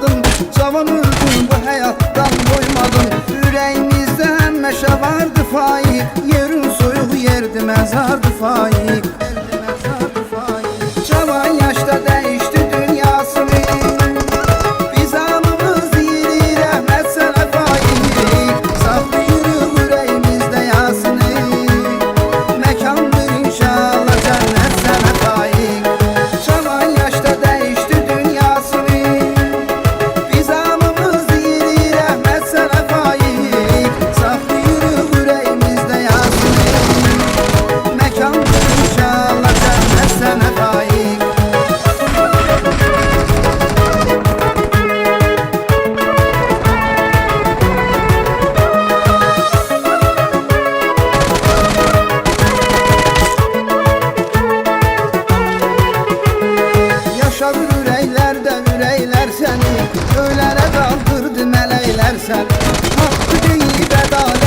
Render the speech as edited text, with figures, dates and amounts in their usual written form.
doymadım. Cavan öldüm bu hayattan doymadım. Yüreğimizde meşe vardı faik, yerin soyuq yerdi mezardı faik. Cavan yaşta değişti dünyasını, biz anımız yeri rəhmət sənə faik. Saxlayırıq yüreğimizde yasını, mekandır inşallah cennet sənə faik. Cavan yaşta değişti dünyasını, biz anımız yeri rəhmət sənə faik. Saxlayırıq yüreğimizde yasını, mekandır inşallah cennet sənə faik. Yaşadı ürəklərdə ürəklər səni, göylərə qaldırdı mələklər səni. Haqqı deyib ədalət